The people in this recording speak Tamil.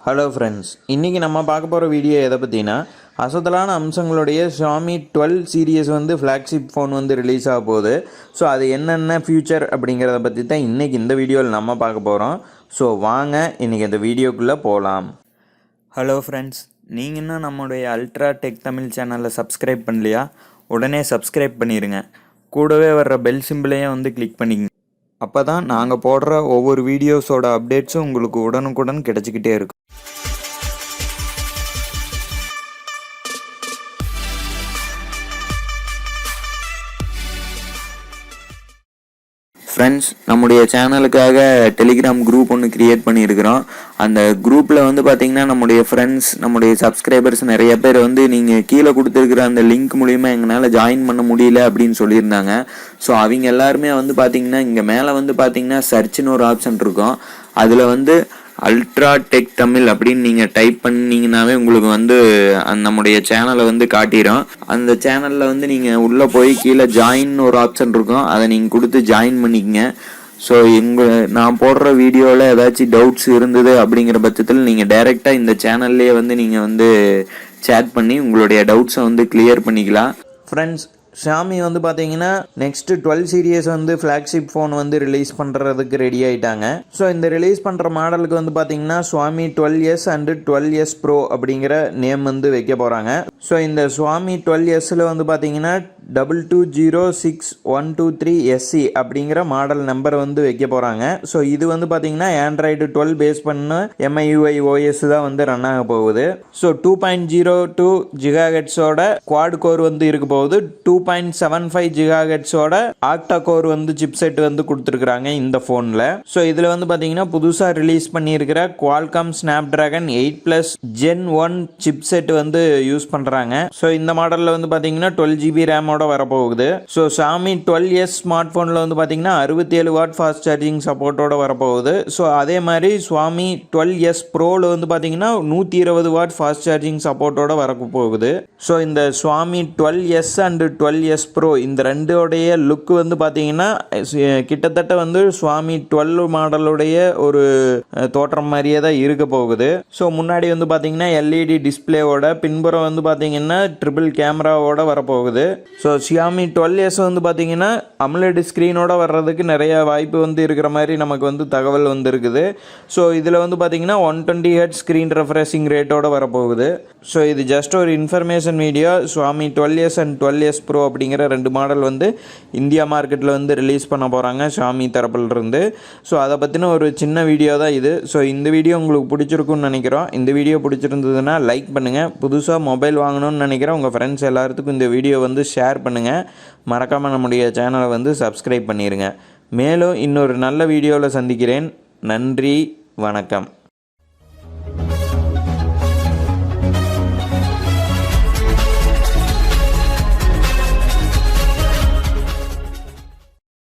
ஹலோ ஃப்ரெண்ட்ஸ், இன்றைக்கி நம்ம பார்க்க போகிற வீடியோ எதை பற்றினா அசத்தலான அம்சங்களுடைய ஷாமி 12 சீரியஸ் வந்து ஃப்ளாக்ஷிப் ஃபோன் வந்து ரிலீஸ் ஆக போகுது. ஸோ அது என்னென்ன ஃபியூச்சர் அப்படிங்கிறத பற்றி தான் இன்றைக்கி இந்த வீடியோவில் நம்ம பார்க்க போகிறோம். ஸோ வாங்க இன்றைக்கி இந்த வீடியோக்குள்ளே போகலாம். ஹலோ ஃப்ரெண்ட்ஸ், நீங்கள் இன்னும் நம்முடைய அல்ட்ரா டெக் தமிழ் சேனலில் சப்ஸ்கிரைப் பண்ணலையா? உடனே சப்ஸ்கிரைப் பண்ணிடுங்க. கூடவே வர்ற பெல் சிம்பிளையும் வந்து கிளிக் பண்ணிக்கங்க. அப்போ தான் நாங்கள் போடுற ஒவ்வொரு வீடியோஸோட அப்டேட்ஸும் உங்களுக்கு உடனுக்குடன் கிடச்சிக்கிட்டே இருக்கும். ஃப்ரெண்ட்ஸ், நம்முடைய சேனலுக்காக டெலிகிராம் குரூப் ஒன்று க்ரியேட் பண்ணியிருக்கிறோம். அந்த குரூப்பில் வந்து பார்த்திங்கன்னா நம்முடைய ஃப்ரெண்ட்ஸ், நம்முடைய சப்ஸ்கிரைபர்ஸ் நிறைய பேர் வந்து நீங்கள் கீழே கொடுத்துருக்குற அந்த லிங்க் மூலிமா எங்களால் ஜாயின் பண்ண முடியல அப்படின்னு சொல்லியிருந்தாங்க. ஸோ அவங்க எல்லாருமே வந்து பார்த்திங்கன்னா இங்கே மேலே வந்து பார்த்திங்கன்னா சர்ச்னு ஒரு ஆப்ஷன் இருக்கும். அதில் வந்து அல்ட்ரா டெக் தமிழ் அப்படின்னு நீங்கள் டைப் பண்ணிங்கனாவே உங்களுக்கு வந்து நம்முடைய சேனலை வந்து காட்டிடும். அந்த சேனலில் வந்து நீங்கள் உள்ளே போய் கீழே ஜாயின் ஒரு ஆப்ஷன் இருக்கும், அதை நீங்கள் கொடுத்து ஜாயின் பண்ணிக்கங்க. ஸோ நான் போடுற வீடியோவில் ஏதாச்சும் டவுட்ஸ் இருந்தது அப்படிங்கிற பட்சத்தில் நீங்கள் டைரெக்டாக இந்த சேனல்லையே வந்து நீங்கள் வந்து சேட் பண்ணி உங்களுடைய டவுட்ஸை வந்து கிளியர் பண்ணிக்கலாம். ஃப்ரெண்ட்ஸ், ஷாமி வந்து பார்த்தீங்கன்னா நெக்ஸ்ட்டு 12 சீரியஸ் வந்து ஃப்ளாக்ஷிப் ஃபோன் வந்து ரிலீஸ் பண்ணுறதுக்கு ரெடி ஆகிட்டாங்க. ஸோ இந்த ரிலீஸ் பண்ணுற மாடலுக்கு வந்து பார்த்தீங்கன்னா Xiaomi 12S and 12S bro அப்படிங்கிற நேம் வந்து வைக்க போகிறாங்க. ஸோ இந்த ஷாமி 12Sல வந்து பார்த்தீங்கன்னா 2206-123SC அப்படிங்கிற மாடல் நம்பர் வந்து வைக்க போகிறாங்க. ஸோ இது வந்து பார்த்தீங்கன்னா ஆண்ட்ராய்டு 12 பேஸ் பண்ண MIUI OS தான் வந்து ரன் ஆக போகுது. ஸோ 2.02 GHz குவாட் கோர் வந்து இருக்க போகுது. 2.75 GHz ஆக்டா கோர் வந்து சிப்செட் வந்து கொடுத்துருக்காங்க இந்த ஃபோனில். ஸோ இதில் வந்து பார்த்தீங்கன்னா புதுசாக ரிலீஸ் பண்ணியிருக்கிற குவால்காம் ஸ்னாப்டிராகன் 8+ Gen 1 சிப்செட் வந்து யூஸ் பண்ணுறாங்க. ஸோ இந்த மாடலில் வந்து பார்த்தீங்கன்னா 12GB ரேமோட வரப்போகுது. ஸோ ஷாமி 12S ஸ்மார்ட் ஃபோனில் வந்து பார்த்தீங்கன்னா 67 வாட் ஃபாஸ்ட் சார்ஜிங் சப்போர்ட்டோட வரப்போகுது. ஸோ அதே மாதிரி ஷாமி 12S ப்ரோவில் வந்து பார்த்தீங்கன்னா 120 வாட் ஃபாஸ்ட் சார்ஜிங் சப்போர்ட்டோட வரப்போகுது. ஸோ இந்த Xiaomi 12S and 12S bro இந்த ரெண்டோடைய லுக் வந்து பார்த்தீங்கன்னா கிட்டத்தட்ட வந்து ஷாமி 12 மாடலுடைய ஒரு தோற்றம் மாதிரியே தான் இருக்க போகுது. ஸோ முன்னாடி வந்து பார்த்தீங்கன்னா LED டிஸ்பிளேவோட, பின்புறம் வந்து பார்த்தீங்கன்னா ட்ரிபிள் கேமராவோட வரப்போகுது. ஸோ ஷியாமி 12S வந்து பார்த்தீங்கன்னா AMOLED ஸ்க்ரீனோட வர்றதுக்கு நிறைய வாய்ப்பு வந்து இருக்கிற மாதிரி நமக்கு வந்து தகவல் வந்து இருக்குது. ஸோ இதில் வந்து பார்த்தீங்கன்னா 120Hz ஸ்க்ரீன் ரெஃப்ரெஷிங் ரேட்டோட வரப்போகுது. ஸோ இது ஜஸ்ட் ஒரு information video. Xiaomi 12S and 12S bro அப்படிங்கிற ரெண்டு மாடல் வந்து இந்தியா மார்க்கெட்டில் வந்து ரிலீஸ் பண்ண போகிறாங்க ஷாமி தரப்பிலிருந்து. ஸோ அதை பற்றின ஒரு சின்ன வீடியோ தான் இது. ஸோ இந்த வீடியோ உங்களுக்கு பிடிச்சிருக்குன்னு நினைக்கிறோம். இந்த வீடியோ பிடிச்சிருந்ததுன்னா லைக் பண்ணுங்கள். புதுசாக மொபைல் வாங்கணும்னு நினைக்கிறேன் உங்கள் ஃப்ரெண்ட்ஸ் எல்லாத்துக்கும் இந்த வீடியோ வந்து ஷேர் பண்ணுங்கள். மறக்காமல் நம்முடைய சேனலை வந்து சப்ஸ்கிரைப் பண்ணிடுங்க. மேலும் இன்னொரு நல்ல வீடியோவில் சந்திக்கிறேன். நன்றி, வணக்கம்.